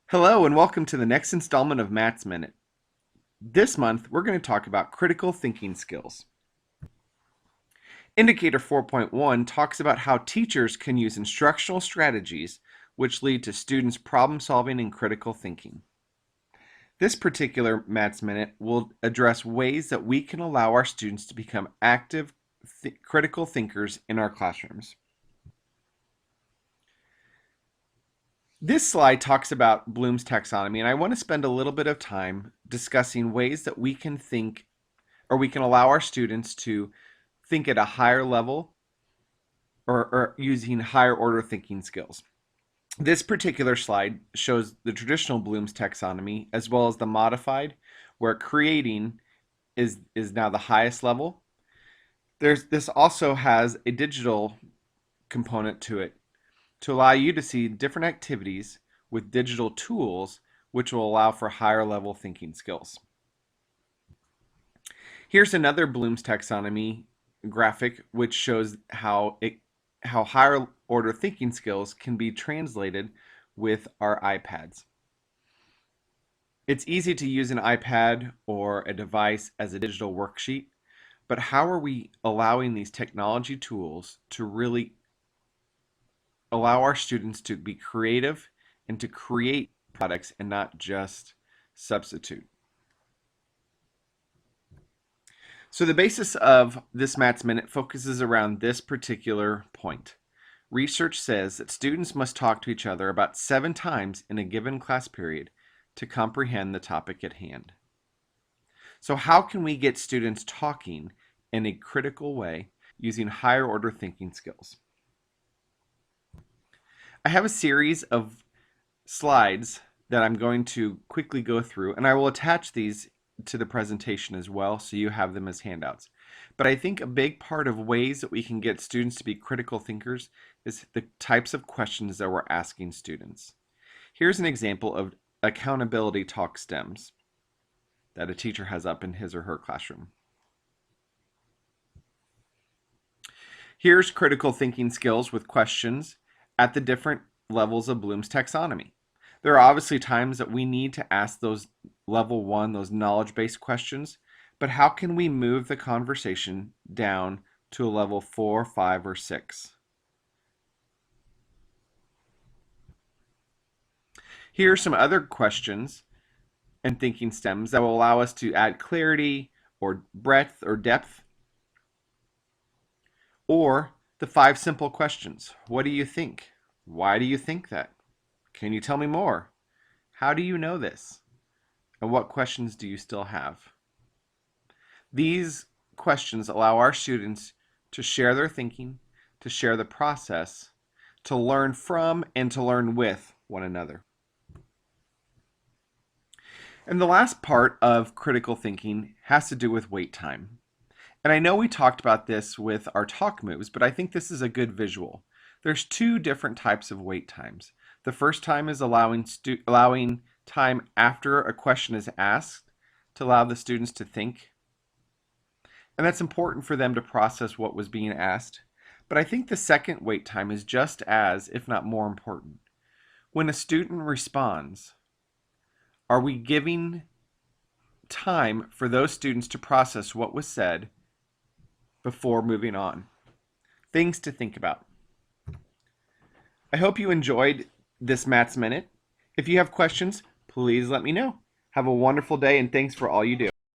Hello and welcome to the next installment of Matt's Minute. This month, we're going to talk about critical thinking skills. Indicator 4.1 talks about how teachers can use instructional strategies which lead to students' problem solving and critical thinking. This particular Matt's Minute will address ways that we can allow our students to become active, critical thinkers in our classrooms. This slide talks about Bloom's taxonomy, and I want to spend a little bit of time discussing ways that we can think, or we can allow our students to think at a higher level or using higher order thinking skills. This particular slide shows the traditional Bloom's taxonomy as well as the modified, where creating is now the highest level. This also has a digital component to it, to allow you to see different activities with digital tools which will allow for higher level thinking skills. Here's another Bloom's taxonomy graphic which shows how higher order thinking skills can be translated with our iPads. It's easy to use an iPad or a device as a digital worksheet, but how are we allowing these technology tools to really allow our students to be creative and to create products and not just substitute? So the basis of this Matt's Minute focuses around this particular point. Research says that students must talk to each other about 7 times in a given class period to comprehend the topic at hand. So how can we get students talking in a critical way using higher order thinking skills? I have a series of slides that I'm going to quickly go through, and I will attach these to the presentation as well so you have them as handouts. But I think a big part of ways that we can get students to be critical thinkers is the types of questions that we're asking students. Here's an example of accountability talk stems that a teacher has up in his or her classroom. Here's critical thinking skills with questions at the different levels of Bloom's taxonomy. There are obviously times that we need to ask those level 1, those knowledge-based questions, but how can we move the conversation down to a level 4, 5, or 6? Here are some other questions and thinking stems that will allow us to add clarity or breadth or depth. Or the 5 simple questions. What do you think? Why do you think that? Can you tell me more? How do you know this? And what questions do you still have? These questions allow our students to share their thinking, to share the process, to learn from and to learn with one another. And the last part of critical thinking has to do with wait time. And I know we talked about this with our talk moves, but I think this is a good visual. There's 2 different types of wait times. The first time is allowing time after a question is asked to allow the students to think. And that's important for them to process what was being asked. But I think the second wait time is just as, if not more important. When a student responds, are we giving time for those students to process what was said before moving on? Things to think about. I hope you enjoyed this Matt's Minute. If you have questions, please let me know. Have a wonderful day and thanks for all you do.